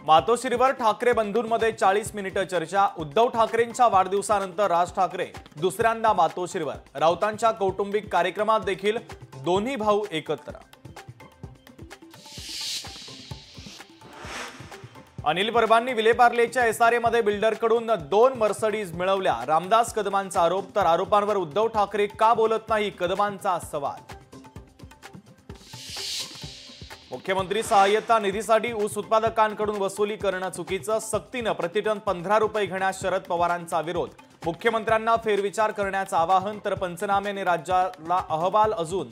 मातोश्रीवर ठाकरे बंधूंमध्ये 40 मिनिटं चर्चा। उद्धव ठाकरेंच्या वाढदिवसानंतर राज ठाकरे दुसऱ्यांदा मातोश्रीवर। राऊतांच्या कौटुंबिक कार्यक्रमात देखील दोन्ही भाऊ एकत्र। अनिल परबांनी विलेपार्लेच्या एसआरए मध्ये बिल्डरकडून 2 मर्सिडीज मिळवल्या। रामदास कदमांचा आरोप, तर आरोपांवर उद्धव ठाकरे का बोलत नाही, कदमांचा सवाल। मुख्यमंत्री सहाय्यता निधीसाठी ऊस उत्पादकांकडून वसुली करणं चुकीचं। सक्तीनं प्रतिटन 15 रुपये घेण्यास शरद पवारांचा विरोध। मुख्यमंत्र्यांना फेरविचार करण्याचं आवाहन, तर पंचनाम्याने राज्याला अहवाल अजून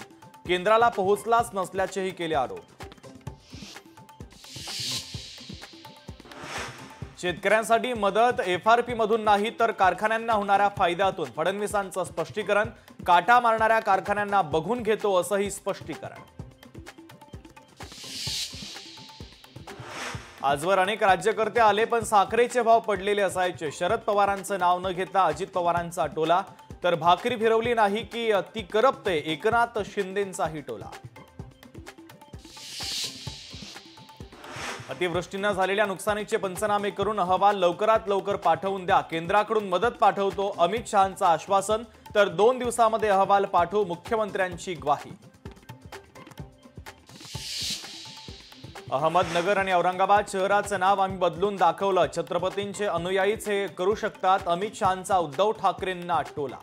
केंद्राला पोहोचलाच नसल्याचेही केले आरोप। शेतकऱ्यांसाठी मदत एफआरपी मधून नाही तर कारखान्यांना होणाऱ्या फायद्यातून। फडणवीसांचं स्पष्टीकरण, काटा मारणाऱ्या कारखान्यांना बघून घेतो असंही स्पष्टीकरण। आजवर अनेक राज्यकर्ते आले पण साखरेचे भाव पडलेले असायचे। शरद पवारांचं नाव न घेता अजित पवारांचा टोला, तर भाकरी फिरवली नाही की ती करपते, एकनाथ शिंदेंचाही टोला। अतिवृष्टीने झालेल्या नुकसानीचे पंचनामे करून अहवाल लवकरात लवकर पाठवून द्या। केंद्राकडून मदत पाठवतो, अमित शहांचं आश्वासन, तर 2 दिवसांमध्ये अहवाल पाठवू, मुख्यमंत्र्यांची ग्वाही। अहमदनगर आणि औरंगाबाद शहराचं नाव आम्ही बदलून दाखवलं। छत्रपतींचे अनुयायीच हे करू शकतात, अमित शहांचा उद्धव ठाकरेंना टोला।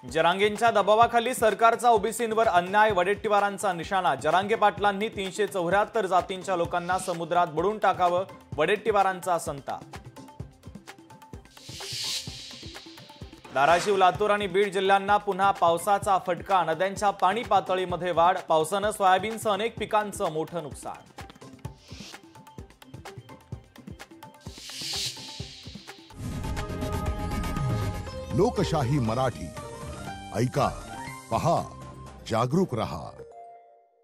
जरांगेंच्या दबावाखाली सरकारचा ओबीसींवर अन्याय, वडेट्टीवारांचा निशाणा। जरांगे पाटलांनी 374 जातींच्या लोकांना समुद्रात बुडून टाकावं, वडेट्टीवारांचा संताप। धाराशिव, लातूर आणि बीड जिल्ह्यांना पुन्हा पावसाचा फटका। नद्यांच्या पाणी पातळीमध्ये वाढ। पावसानं सोयाबीनसह अनेक पिकांचं मोठं नुकसान। लोकशाही मराठी ऐका, पहा, जागरूक रहा।